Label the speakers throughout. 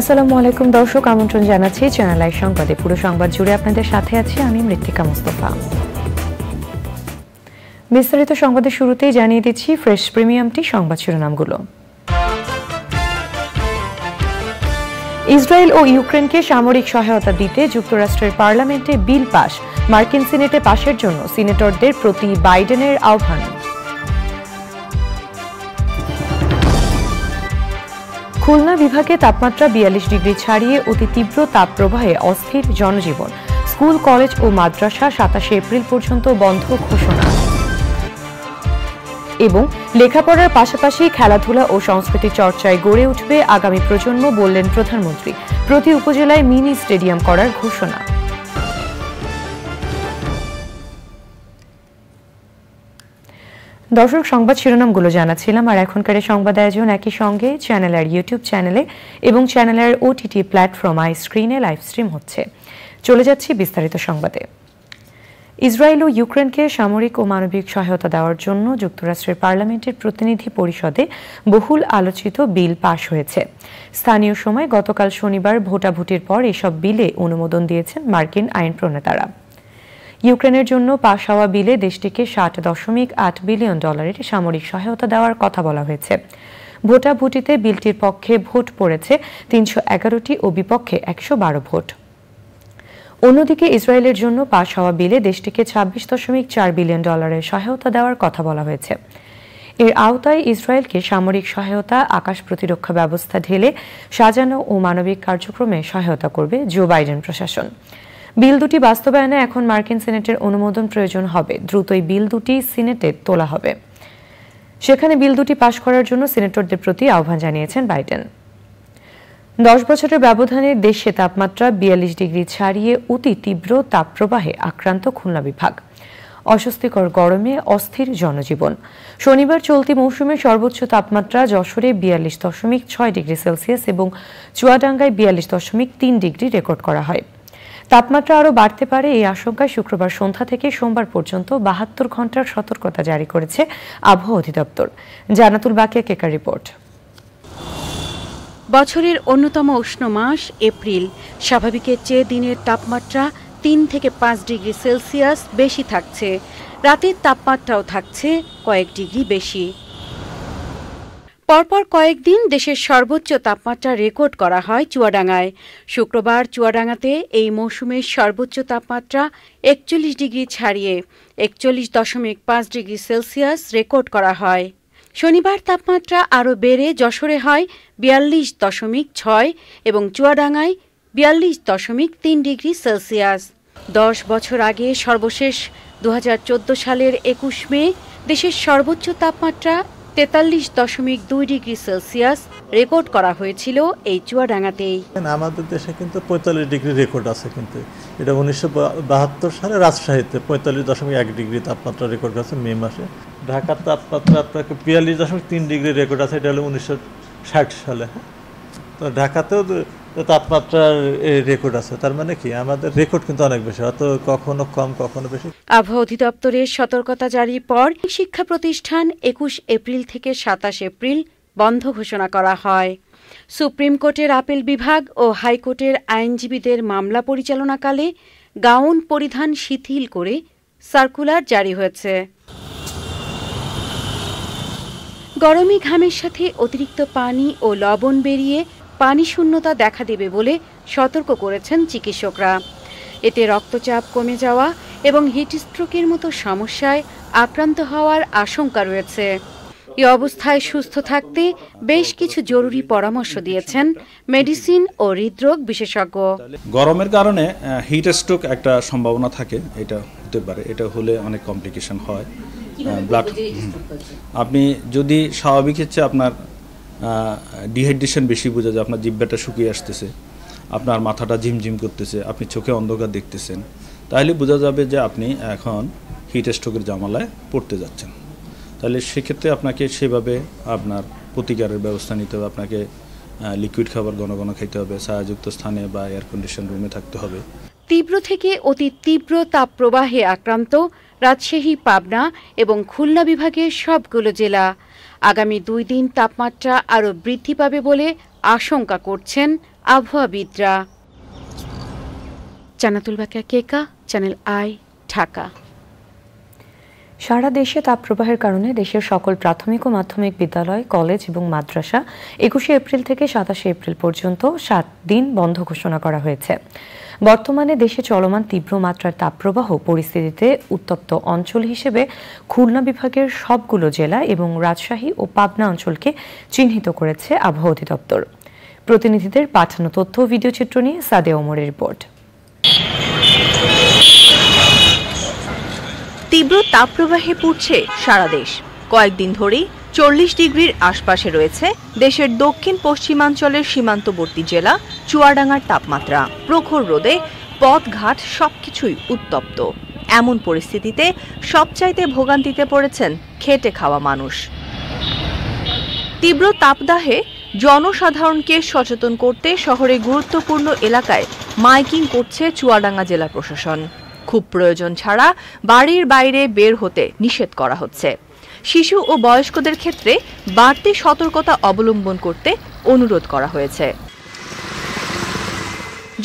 Speaker 1: আসসালামু আলাইকুম দর্শক, আমন্ত্রণ জানাচ্ছি চ্যানেল আই সংবাদে। পুরো সংবাদ জুড়ে আপনাদের সাথে আছি আমি মৃত্তিকা মুস্তাফা। বিস্তারিত সংবাদের শুরুতেই জানিয়ে দিচ্ছি ফ্রেশ প্রিমিয়ামটি সংবাদ শিরোনামগুলো। ইসরায়েল ও ইউক্রেনকে সামরিক সহায়তা দিতে যুক্তরাষ্ট্রের পার্লামেন্টে বিল পাস, মার্কিন সিনেটে পাশের জন্য সিনেটরদের প্রতি বাইডেনের আহ্বান। খুলনা বিভাগে তাপমাত্রা ৪২ ডিগ্রি ছাড়িয়ে অতি তীব্র তাপপ্রবাহে অস্থির জনজীবন। স্কুল, কলেজ ও মাদ্রাসা ২৭ এপ্রিল পর্যন্ত বন্ধ ঘোষণা। এবং লেখাপড়ার পাশাপাশি খেলাধুলা ও সংস্কৃতি চর্চায় গড়ে উঠবে আগামী প্রজন্ম, বললেন প্রধানমন্ত্রী। প্রতি উপজেলায় মিনি স্টেডিয়াম করার ঘোষণা। দর্শক, সংবাদ শিরোনামগুলো জানাচ্ছিলাম, আর এখনকার সংবাদ আয়োজন একই সঙ্গে চ্যানেলের ইউটিউব চ্যানেলে এবং চ্যানেলের ওটিটি প্ল্যাটফর্ম আই স্ক্রিনে লাইভ স্ট্রিম হচ্ছে। চলে যাচ্ছি বিস্তারিত সংবাদে। ইসরায়েল ও ইউক্রেনকে সামরিক ও মানবিক সহায়তা দেওয়ার জন্য যুক্তরাষ্ট্রের পার্লামেন্টের প্রতিনিধি পরিষদে বহুল আলোচিত বিল পাশ হয়েছে। স্থানীয় সময় গতকাল শনিবার ভোটাভুটির পর এসব বিলে অনুমোদন দিয়েছেন মার্কিন আইন প্রণেতারা। ইউক্রেনের জন্য পাশ হওয়া বিলে দেশটিকে $60.8 বিলিয়ন সামরিক সহায়তা দেওয়ার কথা বলা হয়েছে। ভোটাভুটিতে বিলটির পক্ষে ভোট পড়েছে ৩১১টি ও বিপক্ষে ১১২ ভোট। অন্যদিকে ইসরায়েলের জন্য পাশ হওয়া বিলে দেশটিকে $26.4 বিলিয়ন সহায়তা দেওয়ার কথা বলা হয়েছে। এর আওতায় ইসরায়েলকে সামরিক সহায়তা, আকাশ প্রতিরক্ষা ব্যবস্থা ঢেলে সাজানো ও মানবিক কার্যক্রমে সহায়তা করবে জো বাইডেন প্রশাসন। বিল দুটি বাস্তবায়নে এখন মার্কিন সিনেটের অনুমোদন প্রয়োজন হবে। দ্রুতই বিল দুটি সিনেটে তোলা হবে। সেখানে বিল দুটি পাশ করার জন্য সিনেটরদের প্রতি আহ্বান জানিয়েছেন বাইডেন। 10 বছরের ব্যবধানে দেশে তাপমাত্রা ৪২ ডিগ্রি ছাড়িয়ে অতি তীব্র তাপপ্রবাহে আক্রান্ত খুলনা বিভাগ। অস্বস্তিকর গরমে অস্থির জনজীবন। শনিবার চলতি মৌসুমে সর্বোচ্চ তাপমাত্রা যশোরে ৪২.৬ ডিগ্রি সেলসিয়াস এবং চুয়াডাঙ্গায় ৪২.৩ ডিগ্রি রেকর্ড করা হয়। তাপমাত্রা আরও বাড়তে পারে এই আশঙ্কায় শুক্রবার সন্ধ্যা থেকে সোমবার পর্যন্ত ৭২ ঘন্টার সতর্কতা জারি করেছে আবহাওয়া অধিদপ্তর। জান্নাতুল বাকিয়া কেকার রিপোর্ট।
Speaker 2: বছরের অন্যতম উষ্ণ মাস এপ্রিল। স্বাভাবিকের চেয়ে দিনের তাপমাত্রা ৩ থেকে ৫ ডিগ্রি সেলসিয়াস বেশি থাকছে। রাতের তাপমাত্রাও থাকছে কয়েক ডিগ্রি বেশি। পরপর কয়েকদিন দেশের সর্বোচ্চ তাপমাত্রা রেকর্ড করা হয় চুয়াডাঙ্গায়। শুক্রবার চুয়াডাঙ্গাতে এই মৌসুমের সর্বোচ্চ তাপমাত্রা ৪১ ডিগ্রি ছাড়িয়ে ৪১.৫ ডিগ্রি সেলসিয়াস রেকর্ড করা হয়। শনিবার তাপমাত্রা আরও বেড়ে যশোরে হয় ৪২.৬ এবং চুয়াডাঙ্গায় ৪২.৩ ডিগ্রি সেলসিয়াস। 10 বছর আগে সর্বশেষ ২০১৪ সালের ২১ মে দেশের সর্বোচ্চ তাপমাত্রা ৪৩.২ ডিগ্রি সেলসিয়াস রেকর্ড করা হয়েছিল এই চুয়াডাঙ্গাতেই।
Speaker 3: আমাদের দেশে কিন্তু ৪৫ ডিগ্রি রেকর্ড আছে, কিন্তু এটা ১৯৭২ সালে রাজশাহীতে ৪৫.১ ডিগ্রি তাপমাত্রা রেকর্ড আছে মে মাসে। ঢাকার তাপমাত্রা আপনাকে ৪২.৩ ডিগ্রি রেকর্ড আছে, এটা হলো ১৯৬০ সালে। তো ঢাকাতেও তাপমাত্রার রেকর্ড আছে। তার মানে কি আমাদের রেকর্ড কিন্তু অনেক বেশি, অত কখনো কম কখনো বেশি।
Speaker 2: আবহাওয়া অধিদপ্তরের সতর্কতা জারির পর শিক্ষা প্রতিষ্ঠান ২১ এপ্রিল থেকে ২৭ এপ্রিল বন্ধ ঘোষণা করা হয়। সুপ্রিম কোর্টের আপিল বিভাগ ও হাইকোর্টের আইনজীবীদের মামলা পরিচালনাকালে গাউন পরিধান শিথিল করে সার্কুলার জারি হয়েছে। গরমে ঘামের সাথে অতিরিক্ত পানি ও লবণ বেরিয়ে পানি শূন্যতা দেখা দেবে বলে সতর্ক করেছেন চিকিৎসকরা। এতে রক্তচাপ কমে যাওয়া এবং হিটস্ট্রোকের মতো সমস্যায় আক্রান্ত হওয়ার আশঙ্কা রয়েছে। এই অবস্থায় সুস্থ থাকতে বেশ কিছু জরুরি পরামর্শ দিয়েছেন মেডিসিন ও হৃদরোগ বিশেষজ্ঞ।
Speaker 4: গরমের কারণে হিটস্ট্রোক একটা সম্ভাবনা থাকে, এটা হতে পারে। এটা হলে অনেক কমপ্লিকেশন হয়। ব্লাড আপনি যদি স্বাভাবিকের চেয়ে আপনার ডিহাইড্রেশন বেশি বোঝা যায়, আপনার জিহ্বাটা শুকিয়ে আসতেছে, আপনার মাথাটা ঝিমঝিম করতেছে, আপনি চোখে অন্ধকার দেখতেছেন, তাহলে বোঝা যাবে যে আপনি এখন হিট স্ট্রোকের জামালায় পড়তে যাচ্ছেন। তাহলে সেক্ষেত্রে আপনাকে সেভাবে আপনার প্রতিকারের ব্যবস্থা নিতে হবে। আপনাকে লিকুইড খাবার ঘন ঘন খেতে হবে, ছায়াযুক্ত স্থানে বা এয়ার কন্ডিশন রুমে থাকতে হবে।
Speaker 2: তীব্র থেকে অতি তীব্র তাপপ্রবাহে আক্রান্ত রাজশাহী, পাবনা এবং খুলনা বিভাগের সবগুলো জেলা। আগামী 2 দিন তাপমাত্রা আরও বৃদ্ধি পাবে বলে আশঙ্কা করছেন আবহাওয়াবিদরা। জান্নাতুল বাকিয়া কেকা, চ্যানেল আই, ঢাকা।
Speaker 1: সারা দেশে তাপপ্রবাহের কারণে দেশের সকল প্রাথমিক ও মাধ্যমিক বিদ্যালয়, কলেজ এবং মাদ্রাসা 21 এপ্রিল থেকে 27 এপ্রিল পর্যন্ত 7 দিন বন্ধ ঘোষণা করা হয়েছে। বর্তমানে দেশে চলমান তীব্র মাত্রার তাপপ্রবাহ পরিস্থিতিতে উত্তপ্ত অঞ্চল হিসেবে খুলনা বিভাগের সবগুলো জেলা এবং রাজশাহী ও পাবনা অঞ্চলকে চিহ্নিত করেছে আবহাওয়া অধিদপ্তর। প্রতিনিধিদের পাঠানো তথ্য ও ভিডিও চিত্র নিয়ে সাদেয়া ওমরের রিপোর্ট।
Speaker 5: তীব্র তাপপ্রবাহে পুড়ছে সারা দেশ। কয়েকদিন ধরেই 40 ডিগ্রির আশপাশে রয়েছে দেশের দক্ষিণ পশ্চিমাঞ্চলের সীমান্তবর্তী জেলা চুয়াডাঙ্গার তাপমাত্রা। প্রখর রোদে পথঘাট সবকিছুই উত্তপ্ত। এমন পরিস্থিতিতে সবচাইতে ভোগান্তিতে পড়েছেন খেটে খাওয়া মানুষ। তীব্র তাপদাহে জনসাধারণকে সচেতন করতে শহরে গুরুত্বপূর্ণ এলাকায় মাইকিং করছে চুয়াডাঙ্গা জেলা প্রশাসন। খুব প্রয়োজন ছাড়া বাড়ির বাইরে বের হতে নিষেধ করা হচ্ছে। শিশু ও বয়স্কদের ক্ষেত্রে বাড়তি সতর্কতা অবলম্বন করতে অনুরোধ করা হয়েছে।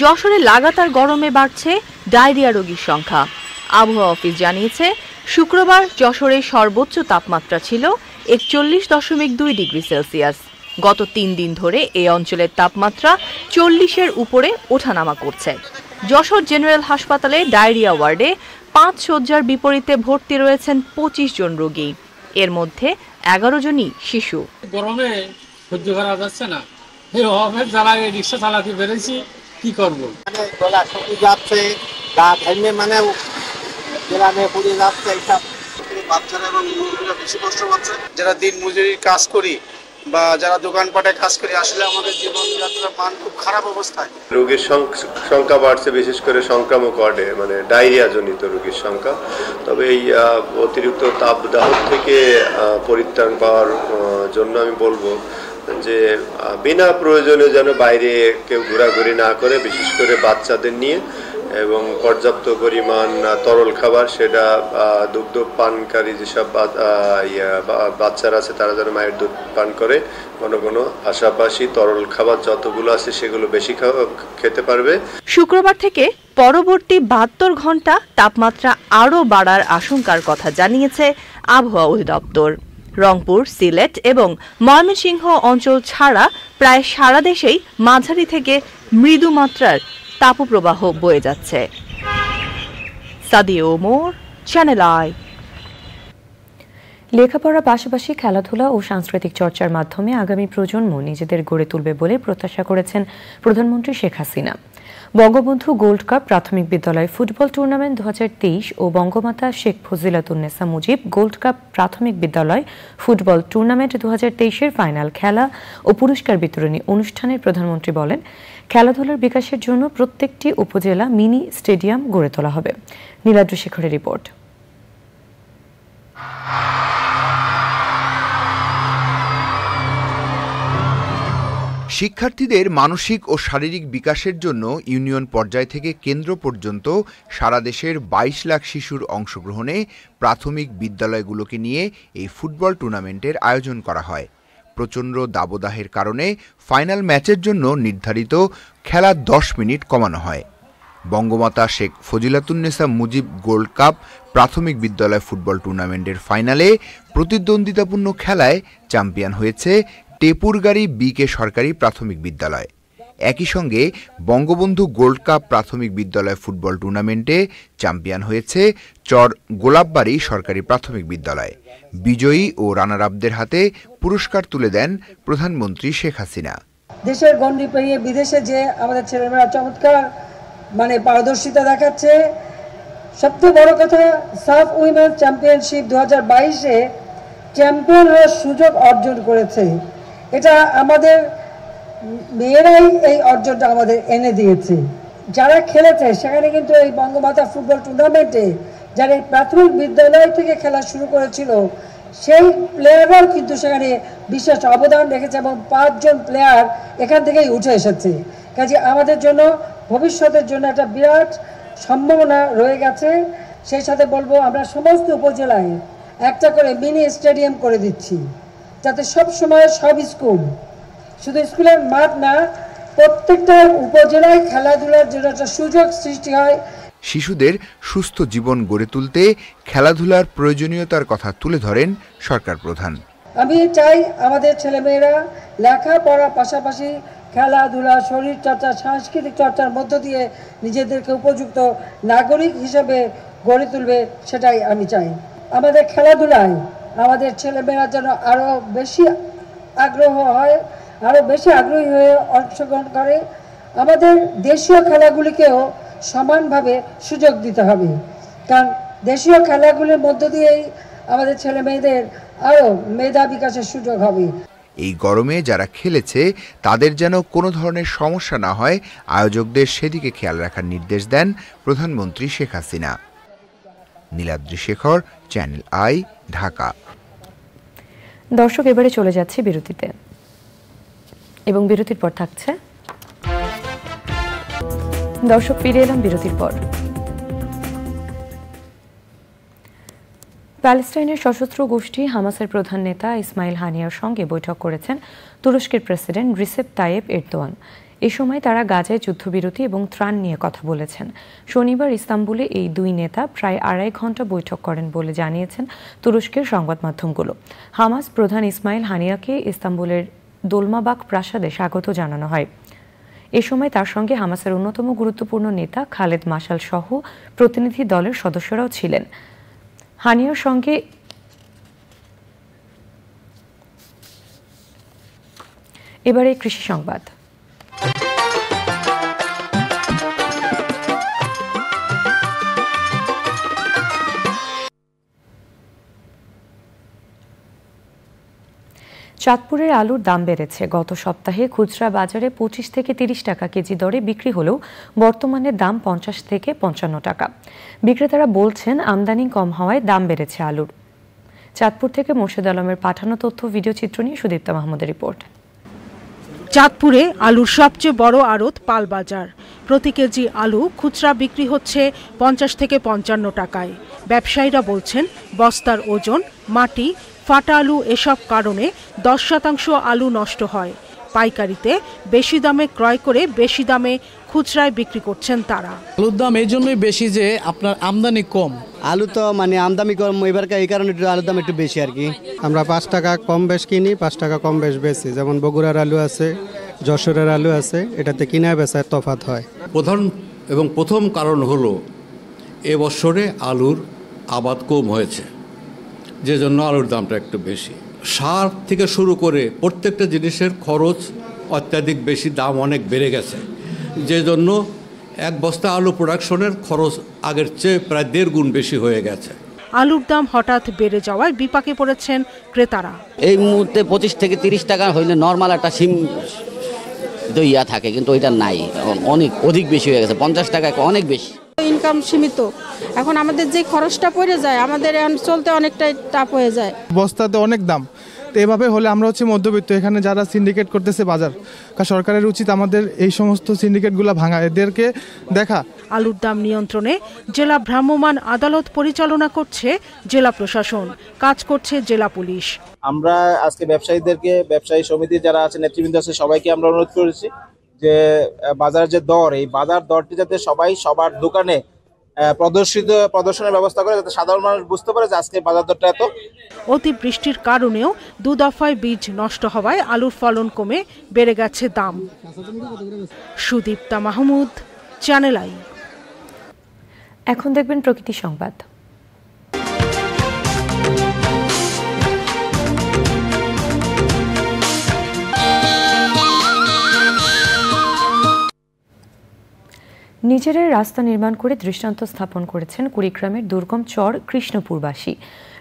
Speaker 5: যশোরে লাগাতার গরমে বাড়ছে ডায়রিয়া রোগীর সংখ্যা। আবহাওয়া অফিস জানিয়েছে, শুক্রবার যশোরে সর্বোচ্চ তাপমাত্রা ছিল 41.2 ডিগ্রি সেলসিয়াস। গত 3 দিন ধরে এই অঞ্চলের তাপমাত্রা 40-এর উপরে ওঠানামা করছে। যশোর জেনারেল হাসপাতালে ডায়রিয়া ওয়ার্ডে 5 শয্যার বিপরীতে ভর্তি রয়েছেন 25 জন রোগী। এর মধ্যে 11 জনই শিশু।
Speaker 6: গরমে সহ্য করা যাচ্ছে না, এই অফিস জ্বালায় রিক্সা চালাতে পেরেছি, কি করব?
Speaker 7: গলা শুকিয়ে যাচ্ছে, গা ঘেমে গ্রামে পুড়ে যাচ্ছে। এইসব বাচ্চারা এবং মুরগিরা বেশি কষ্ট পাচ্ছে। যারা দিন মজুরির কাজ করি বা যারা দোকানপাটে কাজ করি, আসলে আমাদের জীবনযাত্রার মান খুব খারাপ অবস্থায়।
Speaker 8: রোগীর সংখ্যা বাড়ছে, বিশেষ করে সংক্রামক ওয়ার্ডে, মানে ডায়রিয়া জনিত রোগীর সংখ্যা। তবে এই অতিরিক্ত তাপদাহ থেকে পরিত্রাণ পাওয়ার জন্য আমি বলবো যে বিনা প্রয়োজনে যেন বাইরে কেউ ঘোরাঘুরি না করে, বিশেষ করে বাচ্চাদের নিয়ে, এবং পর্যাপ্ত পরিমাণ তরল খাবার, সেটা দুগ্ধ পানকারী যেসব বাচ্চারা আছে তারা যেন মায়ের দুধ পান করে ঘন ঘন, পাশাপাশি তরল খাবার যতগুলো আছে সেগুলো বেশি খেতে পারবে।
Speaker 5: শুক্রবার থেকে পরবর্তী 72 ঘন্টা তাপমাত্রা আরও বাড়ার আশঙ্কার কথা জানিয়েছে আবহাওয়া অধিদপ্তর। রংপুর, সিলেট এবং ময়মনসিংহ অঞ্চল ছাড়া প্রায় সারা দেশেই মাঝারি থেকে মৃদু মাত্রার তাপপ্রবাহ বয়ে যাচ্ছে। Sadia Omar, channel I.
Speaker 1: লেখাপড়ার পাশাপাশি খেলাধুলা ও সাংস্কৃতিক চর্চার মাধ্যমে আগামী প্রজন্ম নিজেদের গড়ে তুলবে বলে প্রত্যাশা করেছেন প্রধানমন্ত্রী শেখ হাসিনা। বঙ্গবন্ধু গোল্ড কাপ প্রাথমিক বিদ্যালয় ফুটবল টুর্নামেন্ট 2023 ও বঙ্গমাতা শেখ ফজিলাতুন্নেসা মুজিব গোল্ড কাপ প্রাথমিক বিদ্যালয় ফুটবল টুর্নামেন্ট 2023-এর ফাইনাল খেলা ও পুরস্কার বিতরণী অনুষ্ঠানে প্রধানমন্ত্রী বলেন, খেলাধুলার বিকাশের জন্য প্রত্যেকটি উপজেলা মিনি স্টেডিয়াম গড়ে তোলা হবে। নীলাদ্রি শেখরের রিপোর্ট।
Speaker 9: শিক্ষার্থীদের মানসিক ও শারীরিক বিকাশের জন্য ইউনিয়ন পর্যায় থেকে কেন্দ্র পর্যন্ত সারা দেশের 22 লাখ শিশুর অংশগ্রহণে প্রাথমিক বিদ্যালয়গুলোকে নিয়ে এই ফুটবল টুর্নামেন্টের আয়োজন করা হয়। প্রচণ্ড দাবদাহের কারণে ফাইনাল ম্যাচের জন্য নির্ধারিত খেলা 10 মিনিট কমানো হয়। বঙ্গমাতা শেখ ফজিলাতুন্নেসা মুজিব গোল্ড কাপ প্রাথমিক বিদ্যালয় ফুটবল টুর্নামেন্টের ফাইনালে প্রতিদ্বন্দ্বিতাপূর্ণ খেলায় চ্যাম্পিয়ন হয়েছে টেপুরগাড়ি বিকে সরকারি প্রাথমিক বিদ্যালয়। একই সঙ্গে বঙ্গবন্ধু গোল্ড কাপ প্রাথমিক বিদ্যালয় ফুটবল টুর্নামেন্টে চ্যাম্পিয়ন হয়েছে চর গোলাপবাড়ি সরকারি প্রাথমিক বিদ্যালয়। বিজয়ী ও রানার আপদের হাতে পুরস্কার তুলে দেন প্রধানমন্ত্রী শেখ হাসিনা।
Speaker 10: দেশের গণ্ডি পেরিয়ে বিদেশে যে আমাদের ছেলেমেয়েরা চমৎকার পারদর্শিতা দেখাচ্ছে। সবচেয়ে বড় কথা, সাফ উইমেন চ্যাম্পিয়নশিপ 2022-এ চ্যাম্পিয়ন হওয়ার সুযোগ অর্জন করেছে। এটা আমাদের মেয়েরাই এই অর্জনটা আমাদের এনে দিয়েছে। যারা খেলেছে সেখানে কিন্তু এই বঙ্গমাতা ফুটবল টুর্নামেন্টে যারা এই প্রাথমিক বিদ্যালয় থেকে খেলা শুরু করেছিল সেই প্লেয়াররাও কিন্তু সেখানে বিশেষ অবদান রেখেছে এবং 5 জন প্লেয়ার এখান থেকেই উঠে এসেছে। কাজে আমাদের জন্য ভবিষ্যতের জন্য একটা বিরাট সম্ভাবনা রয়ে গেছে। সেই সাথে বলবো, আমরা সমস্ত উপজেলায় একটা করে মিনি স্টেডিয়াম করে দিচ্ছি, যাতে সব সময় সব স্কুল, শুধু স্কুলের মাঠ না, প্রত্যেকটা উপজেলায় খেলাধুলার জন্য একটা সুযোগ সৃষ্টি হয়।
Speaker 9: শিশুদের সুস্থ জীবন গড়ে তুলতে খেলাধুলার প্রয়োজনীয়তার কথা তুলে ধরেন সরকার প্রধান।
Speaker 10: আমি চাই আমাদের ছেলেমেয়েরা লেখাপড়ার পাশাপাশি খেলাধুলা, শরীর চর্চা, সাংস্কৃতিক চর্চার মধ্য দিয়ে নিজেদেরকে উপযুক্ত নাগরিক হিসেবে গড়ে তুলবে, সেটাই আমি চাই। আমাদের খেলাধুলায় আমাদের ছেলেমেয়েরা যেন আরও বেশি আগ্রহী হয়ে অংশগ্রহণ করে। আমাদের দেশীয় খেলাগুলিকেও সমানভাবে সুযোগ দিতে হবে, কারণ দেশীয় খেলাগুলির মধ্য দিয়েই আমাদের ছেলে মেয়েদের আরও মেধা বিকাশের সুযোগ হবে।
Speaker 9: এই গরমে যারা খেলেছে তাদের যেন কোনো ধরনের সমস্যা না হয়, আয়োজকদের সেদিকে খেয়াল রাখার নির্দেশ দেন প্রধানমন্ত্রী শেখ হাসিনা। Niladri Shekhar, channel I, Dhaka.
Speaker 1: দর্শক, এবারে চলে যাচ্ছে বিরতিতে এবং বিরতির পর থাকছে। দর্শক, ফিরে এলাম বিরতির পর। প্যালেস্টাইনের সশস্ত্র গোষ্ঠী হামাসের প্রধান নেতা ইসমাইল হানিয়ার সঙ্গে বৈঠক করেছেন তুরস্কের প্রেসিডেন্ট রিসেপ তাইয়েপ এরদোয়ান। এ সময় তারা গাজায় যুদ্ধবিরতি এবং ত্রাণ নিয়ে কথা বলেছেন। শনিবার ইস্তাম্বুলে এই দুই নেতা প্রায় 2.5 ঘন্টা বৈঠক করেন বলে জানিয়েছেন তুরস্কের সংবাদ মাধ্যমগুলো। হামাস প্রধান ইসমাইল হানিয়াকে ইস্তাম্বুলের দোলমাবাগ প্রাসাদে স্বাগত জানানো হয়। এ সময় তার সঙ্গে হামাসের অন্যতম গুরুত্বপূর্ণ নেতা খালেদ মাশাল সহ প্রতিনিধি দলের সদস্যরাও ছিলেন। হানিয়ার সঙ্গে এবারে কৃষি সংবাদ। চাঁদপুরের আলুর দাম বেড়েছে। গত সপ্তাহে খুচরা বাজারে 25 থেকে 30 টাকা কেজি দরে বিক্রি হলেও বর্তমানে দাম 50 থেকে 55 টাকা। বিক্রেতারা বলছেন আমদানি কম হওয়ায় দাম বেড়েছে আলুর। চাঁদপুর থেকে মোর্শেদ আলমের পাঠানো তথ্য ভিডিও চিত্র নিয়ে সুদীপ্তা মাহমুদের রিপোর্ট।
Speaker 11: চাঁদপুরে আলুর সবচেয়ে বড় আড়ত পাল বাজার। প্রতি কেজি আলু খুচরা বিক্রি হচ্ছে 50 থেকে 55 টাকায়। ব্যবসায়ীরা বলছেন বস্তার ওজন, মাটি, ফাটা আলু এসব কারণে 10% আলু নষ্ট হয়। পাইকারিতে বেশি দামে ক্রয় করে বেশি দামে খুচরায় বিক্রি করছেন তারা।
Speaker 12: আলুর দাম এই জন্যই বেশি যে আপনার আমদানি কম।
Speaker 13: আলু তো আমদানি কম, এবার এই কারণে আলুর দাম একটু বেশি আর কি।
Speaker 14: আমরা 5 টাকা কম বেশ কিনি, 5 টাকা কম বেশ বেশি। যেমন বগুড়ার আলু আছে, যশোরের আলু আছে, এটাতে কিনা বেচায় তফাৎ হয়।
Speaker 15: প্রথম কারণ হলো এবছরে আলুর আবাদ কম হয়েছে, যে জন্য আলুর দামটা একটু বেশি। সার থেকে শুরু করে প্রত্যেকটা জিনিসের খরচ অত্যাধিক বেশি, দাম অনেক বেড়ে গেছে, যে জন্য এক বস্তা আলু প্রোডাকশনের খরচ আগের চেয়ে প্রায় 1.5 গুণ বেশি হয়ে গেছে।
Speaker 11: আলুর দাম হঠাৎ বেড়ে যাওয়ায় বিপাকে পড়েছেন ক্রেতারা।
Speaker 16: এই মুহূর্তে 25 থেকে 30 টাকা হইলে নর্মাল একটা সিম দইয়া থাকে, কিন্তু ওইটা নাই, অনেক অধিক বেশি হয়ে গেছে। 50 টাকা অনেক বেশি।
Speaker 17: ইনকাম সীমিত, এখন আমাদের যে খরচটা পড়ে যায় আমাদের এখন চলতে অনেকটাই টাফ হয়ে যায়।
Speaker 18: বস্তাতে অনেক দাম, তো এভাবে হলে আমরা মধ্যবিত্ত, এখানে যারা সিন্ডিকেট করতেছে বাজার, সরকারের উচিত আমাদের এই সমস্ত সিন্ডিকেটগুলো ভাঙা, এদেরকে দেখা।
Speaker 11: আলুর দাম নিয়ন্ত্রণে জেলা ভ্রাম্যমাণ আদালত পরিচালনা করছে জেলা প্রশাসন, কাজ করছে জেলা পুলিশ।
Speaker 19: আমরা আজকে ব্যবসায়ীদেরকে, ব্যবসায়ী সমিতির যারা আছে, নেতৃবৃন্দ আছে, সবাইকে আমরা অনুরোধ করেছি যে বাজারের যে দর, এই বাজার দরটি যাতে সবাই সবার দোকানে প্রদর্শনের ব্যবস্থা করে, যাতে সাধারণ মানুষ বুঝতে পারে যে আজকে বাজার দরটা এত।
Speaker 11: অতিবৃষ্টির কারণেও 2 দফায় বীজ নষ্ট হওয়ায় আলুর ফলন কমে বেড়ে গেছে দাম। Sudipta Mahmud, channel I.
Speaker 1: এখন দেখবেন প্রকৃতি সংবাদ। নিজেরাই রাস্তা নির্মাণ করে দৃষ্টান্ত স্থাপন করেছেন কুড়িগ্রামের দুর্গম চর কৃষ্ণপুরবাসী।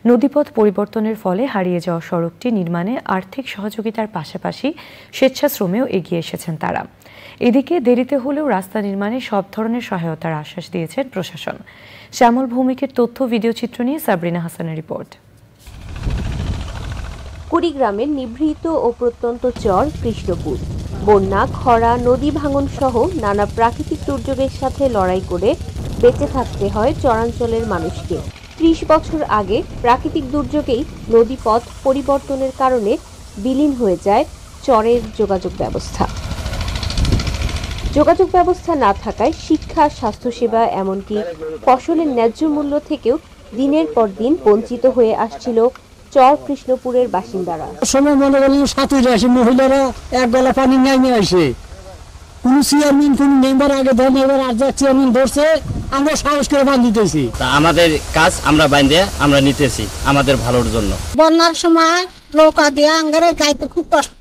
Speaker 1: নদীপথ পরিবর্তনের ফলে হারিয়ে যাওয়া সড়কটি নির্মাণে আর্থিক সহযোগিতার পাশাপাশি স্বেচ্ছাশ্রমেও এগিয়ে এসেছেন তারা। এদিকে দেরিতে হলেও রাস্তা নির্মাণে সব ধরনের সহায়তার আশ্বাস দিয়েছেন প্রশাসন। শ্যামল ভৌমিকের তথ্য ভিডিও চিত্র নিয়ে সাবরিনা হাসানের রিপোর্ট।
Speaker 20: কুড়িগ্রামের নিভৃত ও প্রত্যন্ত চর কৃষ্ণপুর বন্যা, খরা, নদী ভাঙন সহ নানা প্রাকৃতিক দুর্যোগের সাথে লড়াই করে বেঁচে থাকতে হয় চরাঞ্চলের মানুষকে। 30 বছর আগে প্রাকৃতিক দুর্যোগেই নদীপথ পরিবর্তনের কারণে বিলীন হয়ে যায় চরের যোগাযোগ ব্যবস্থা। যোগাযোগ ব্যবস্থা না থাকায় শিক্ষা, স্বাস্থ্যসেবা এমনকি ফসলের ন্যায্য মূল্য থেকেও দিনের পর দিন বঞ্চিত হয়ে আসছিল চর কৃষ্ণপুরের বাসিন্দারা।
Speaker 21: সময় মনে করলেন সাঁতুরে আসে মহিলারা, এক বেলা পানি নেমে আসে, কোন চেয়ারম্যান কোন মেম্বার আগে ধরে এবার আর যা চেয়ারম্যান ধরছে আমরা সাহস করে বাঁধিতেছি।
Speaker 22: আমাদের কাজ আমরা বাঁধে আমরা নিতেছি আমাদের ভালোর জন্য।
Speaker 21: বন্যার সময় নৌকা দিয়ে আঙ্গারে যাইতে খুব কষ্ট।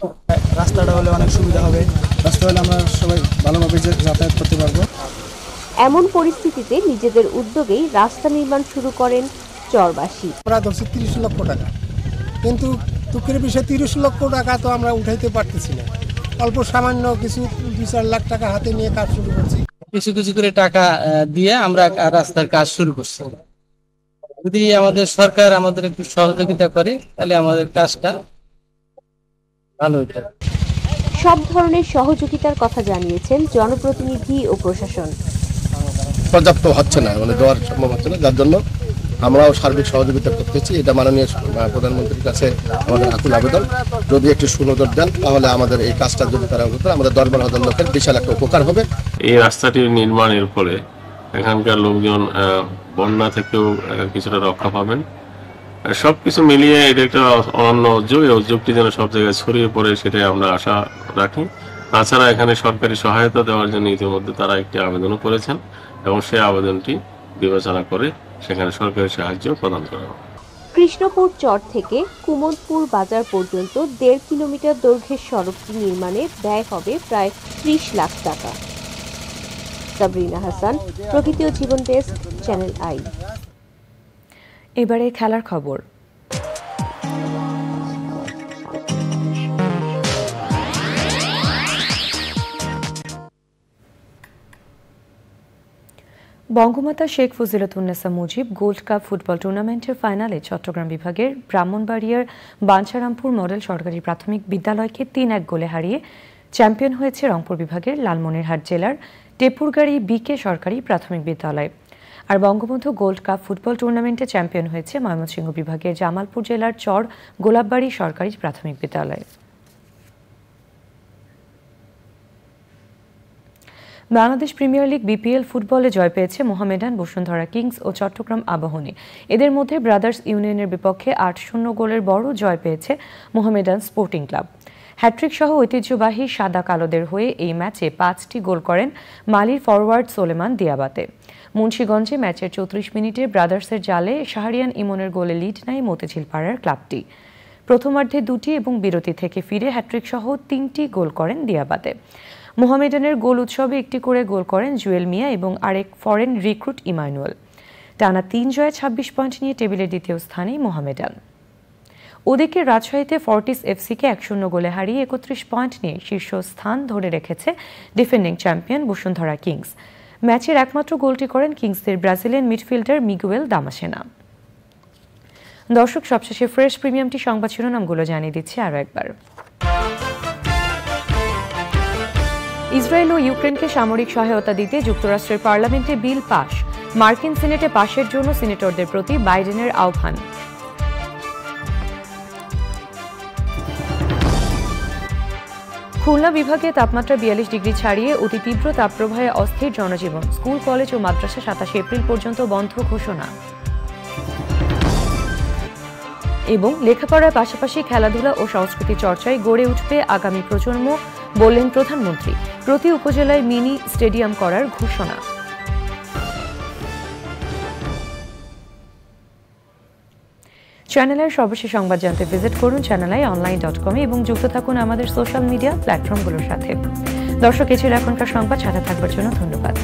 Speaker 23: রাস্তাটা হলে অনেক সুবিধা হবে, রাস্তা হলে আমরা সবাই ভালোভাবে যাতায়াত করতে পারবো।
Speaker 20: এমন পরিস্থিতিতে নিজেদের উদ্যোগেই রাস্তা নির্মাণ শুরু করেন চরবাসী।
Speaker 21: আমরা ধরছি 30 লক্ষ টাকা, কিন্তু দুঃখের বিষয় 30 লক্ষ টাকা তো আমরা উঠাইতে পারতেছি না। অল্প সামান্য কিছু 2-4 লাখ টাকা হাতে নিয়ে কাজ শুরু করছি।
Speaker 24: কিছু কিছু করে টাকা দিয়ে আমরা রাস্তার কাজ শুরু করছি। যদি আমাদের সরকার আমাদের একটু সহযোগিতা করে তাহলে আমাদের কাজটা ভালো হতে পারে।
Speaker 20: সব ধরনের সহযোগিতার কথা জানিয়েছেন জনপ্রতিনিধি ও প্রশাসন।
Speaker 25: পর্যাপ্ত হচ্ছে না, মানে দেওয়ার সম্ভব হচ্ছে না, যার জন্য আমরাও সার্বিক সহযোগিতা করতেছি। এটা মাননীয় প্রধানমন্ত্রীর কাছে আমাদের আকুল আবেদন, যদি একটু সুনজর দেন তাহলে আমাদের এই কাজটা যদি তারা করতে আমাদের 10-12 হাজার লোকের বিশাল একটা উপকার হবে।
Speaker 26: এই রাস্তাটির নির্মাণের ফলে এখানকার লোকজন বন্যা থেকেও কিছুটা রক্ষা পাবেন। সবকিছু মিলিয়ে এটা একটা অনন্য উদ্যোগ, এই উদ্যোগটি যেন সব জায়গায় ছড়িয়ে পড়ে সেটাই আমরা আশা রাখি। তাছাড়া এখানে সরকারি সহায়তা দেওয়ার জন্য ইতিমধ্যে তারা একটি আবেদনও করেছেন এবং সেই আবেদনটি বিবেচনা করে সেখানে সরকারি সাহায্য প্রদান করা হবে।
Speaker 20: কৃষ্ণপুর চর থেকে কুমদপুর বাজার পর্যন্ত 1.5 কিলোমিটার দৈর্ঘ্যের সড়কটি নির্মাণে ব্যয় হবে প্রায় 30 লাখ টাকা। সাবরিনা হাসান, প্রকৃতি ও জীবন ডেস্ক, চ্যানেল আই।
Speaker 1: এবারে খেলার খবর। Bangamata Sheikh Fazilatunnesa Mujib gold cup football টুর্নামেন্টের ফাইনালে চট্টগ্রাম বিভাগের ব্রাহ্মণবাড়িয়ার বাঞ্ছারামপুর মডেল সরকারি প্রাথমিক বিদ্যালয়কে 3-1 গোলে হারিয়ে চ্যাম্পিয়ন হয়েছে রংপুর বিভাগের লালমনিরহাট জেলার টেপুরগাড়ি বিকে সরকারি প্রাথমিক বিদ্যালয়। আর বঙ্গবন্ধু গোল্ড কাপ ফুটবল টুর্নামেন্টে চ্যাম্পিয়ন হয়েছে ময়মনসিংহ বিভাগের জামালপুর জেলার চর গোলাপবাড়ি সরকারি প্রাথমিক বিদ্যালয়। বাংলাদেশ প্রিমিয়ার লিগ বিপিএল ফুটবলে জয় পেয়েছে মোহামেডান, বসুন্ধরা কিংস ও চট্টগ্রাম আবাহনী। এদের মধ্যে ব্রাদার্স ইউনিয়নের বিপক্ষে 8-0 গোলের বড় জয় পেয়েছে মোহামেডান স্পোর্টিং ক্লাব। হ্যাট্রিক সহ ঐতিহ্যবাহী সাদা কালোদের হয়ে এই ম্যাচে 5টি গোল করেন মালির ফরওয়ার্ড সোলেমান দিয়াবাতে। মুন্সিগঞ্জে ম্যাচের 34 মিনিটে ব্রাদার্সের জালে শাহরিয়ান ইমনের গোলে লিড নেয় মতিঝিল পাড়ার ক্লাবটি। প্রথমার্ধে 2টি এবং বিরতি থেকে ফিরে হ্যাট্রিক সহ 3টি গোল করেন দিয়াবাতে। মোহামেডানের গোল উৎসবে 1টি করে গোল করেন জুয়েল মিয়া এবং আরেক ফরেন রিক্রুট ইমানুয়েল। টানা 3 জয়ে 26 পয়েন্ট নিয়ে টেবিলের দ্বিতীয় স্থানে মোহামেডান। ওদিকে রাজশাহীতে ফর্টিস এফসিকে 1-0 গোলে হারিয়ে 31 পয়েন্ট নিয়ে শীর্ষ স্থান ধরে রেখেছে ডিফেন্ডিং চ্যাম্পিয়ন বসুন্ধরা কিংস। ম্যাচের একমাত্র গোলটি করেন কিংসদের ব্রাজিলিয়ান মিডফিল্ডার মিগুয়েল দামাসেনা। দর্শক, সবশেষে ফ্রেশ প্রিমিয়ামটি সংবাদ শিরোনামগুলো জানিয়ে দিচ্ছি আরও একবার। ইসরায়েল ও ইউক্রেনকে সামরিক সহায়তা দিতে যুক্তরাষ্ট্রের পার্লামেন্টে বিল পাশ। মার্কিন সিনেটে পাশের জন্য সিনেটরদের প্রতি বাইডেনের আহ্বান। খুলনা বিভাগে তাপমাত্রা 42 ডিগ্রি ছাড়িয়ে অতি তীব্র তাপপ্রবাহে অস্থির জনজীবন। স্কুল, কলেজ ও মাদ্রাসা 27 এপ্রিল পর্যন্ত বন্ধ ঘোষণা। এবং লেখাপড়ার পাশাপাশি খেলাধুলা ও সংস্কৃতি চর্চায় গড়ে উঠবে আগামী প্রজন্ম, বললেন প্রধানমন্ত্রী। প্রতি উপজেলায় মিনি স্টেডিয়াম করার ঘোষণা। চ্যানেলের সর্বশেষ সংবাদ জানতে ভিজিট করুন channelionline.com এবং যুক্ত থাকুন আমাদের সোশ্যাল মিডিয়া প্ল্যাটফর্মগুলোর সাথে। দর্শক, এ ছিল এখনকার সংবাদ। সাথে থাকবার জন্য ধন্যবাদ।